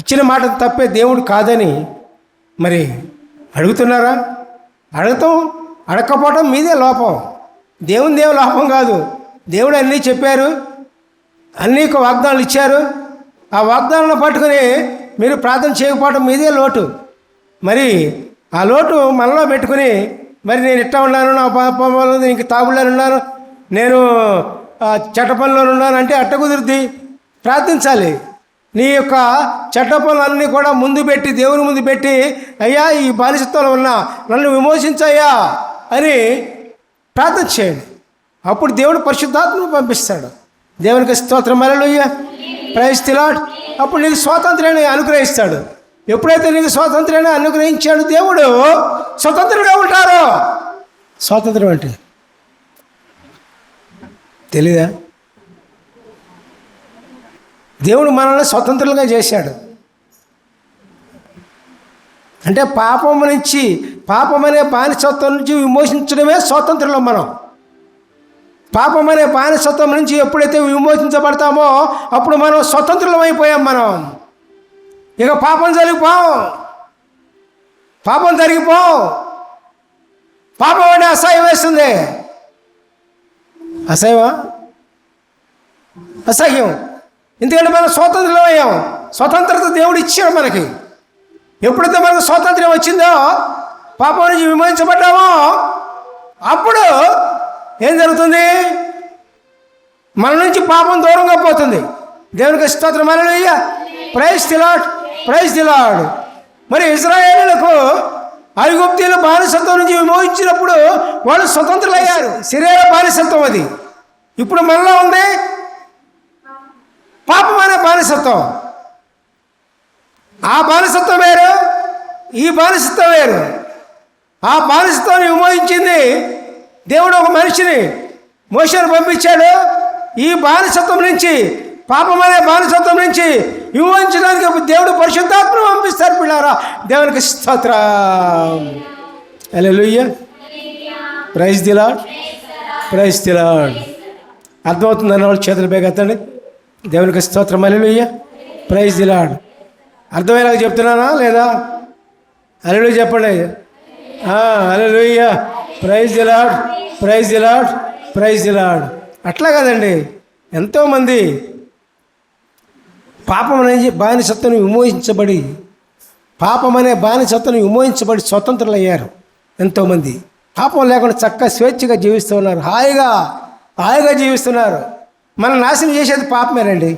ఇచ్చిన మాట తప్పే దేవుడు కాదని మరి అడుగుతున్నారా? అడగకపోవటం మీదే లోపం, దేవుని లోపం కాదు. దేవుడు అన్నీ చెప్పారు, అన్నీ వాగ్దానాలు ఇచ్చారు. ఆ వాగ్దానాలను పట్టుకుని మీరు ప్రార్థన చేయకపోవటం మీదే లోటు. మరి ఆ లోటు మనలో పెట్టుకుని మరి నేను ఇట్టా ఉన్నాను, నా పాపంలో ఇంక తాగుళ్ళని ఉన్నాను, నేను చెడ్డ పనులను ఉన్నాను అంటే అట్ట కుదురుద్ది. ప్రార్థించాలి. నీ యొక్క చెడ్డ పనులన్నీ కూడా ముందు పెట్టి, దేవుని ముందు పెట్టి, అయ్యా ఈ బానిసత్వంలో ఉన్నా నన్ను విమోచించయ్యా అని ప్రార్థన చేయండి. అప్పుడు దేవుడు పరిశుద్ధాత్మను పంపిస్తాడు. దేవునికి స్తోత్రం, హల్లెలూయా, ప్రైజ్ ది లార్డ్. అప్పుడు నీకు స్వాతంత్ర్యాన్ని అనుగ్రహిస్తాడు. ఎప్పుడైతే నీకు స్వాతంత్ర్యాన్ని అనుగ్రహించాడు దేవుడు, స్వతంత్రంగా ఉంటారు. స్వాతంత్రం అంటే తెలీదా? దేవుడు మనల్ని స్వతంత్రులుగా చేశాడు. అంటే పాపం అనే బానిసత్వం నుంచి విమోచించడమే స్వాతంత్రంలో. మనం పాపం అనే బానిసత్వం నుంచి ఎప్పుడైతే విమోచించబడతామో అప్పుడు మనం స్వతంత్రులం అయిపోయాం. మనం ఇక పాపం జరిగిపోం. పాపం అంటే అసహ్యం వేస్తుంది. అసహ్యం. ఎందుకంటే మనం స్వాతంత్రం అయ్యాం. స్వతంత్రత దేవుడు ఇచ్చాడు మనకి. ఎప్పుడైతే మనకు స్వాతంత్ర్యం వచ్చిందో, పాపం నుంచి విమోచించబడ్డామో, అప్పుడు ఏం జరుగుతుంది? మన నుంచి పాపం దూరంగా పోతుంది. దేవునికి స్తోత్రం, hallelujah, praise the lord, praise the lord. మరి ఇశ్రాయేలీయులకు ఐగుప్తీయుల బానిసత్వం నుంచి విమోచించినప్పుడు వాళ్ళు స్వతంత్రులయ్యారు. శరీర బానిసత్వం అది. ఇప్పుడు మనలో ఉంది పాపం అనే బానిసత్వం. ఆ బానిసత్వం వేరు, ఈ బానిసత్వం వేరు. ఆ బానిసత్వాన్ని విమోచించింది దేవుడు. ఒక మనిషిని, మోషేను పంపించాడు. ఈ బానిసత్వం నుంచి, పాపం అనే బానిసత్వం నుంచి విమోచించడానికి దేవుడు పరిశుద్ధాత్మను పంపిస్తారు. పిల్లారా, దేవునికి స్తోత్రం, hallelujah, praise the lord, praise the lord. అర్థమవుతుంది అన్నవాళ్ళు చేతులు బేగెత్తండి. దేవునికి స్తోత్రం, హల్లెలూయా, ప్రైజ్ ది లార్డ్. అర్థమయ్యేలాగా చెప్తున్నానా లేదా? హల్లెలూయా చెప్పండి. Hallelujah, praise the lord, praise the lord, praise the lord. అట్లా కాదండి, ఎంతోమంది పాపం అనే బానిసత్వం విమోచించబడి స్వతంత్రులు అయ్యారు. ఎంతోమంది పాపం లేకుండా చక్కగా స్వేచ్ఛగా జీవిస్తూ ఉన్నారు. హాయిగా జీవిస్తున్నారు. మనం నాశనం చేసేది పాపమేనండి.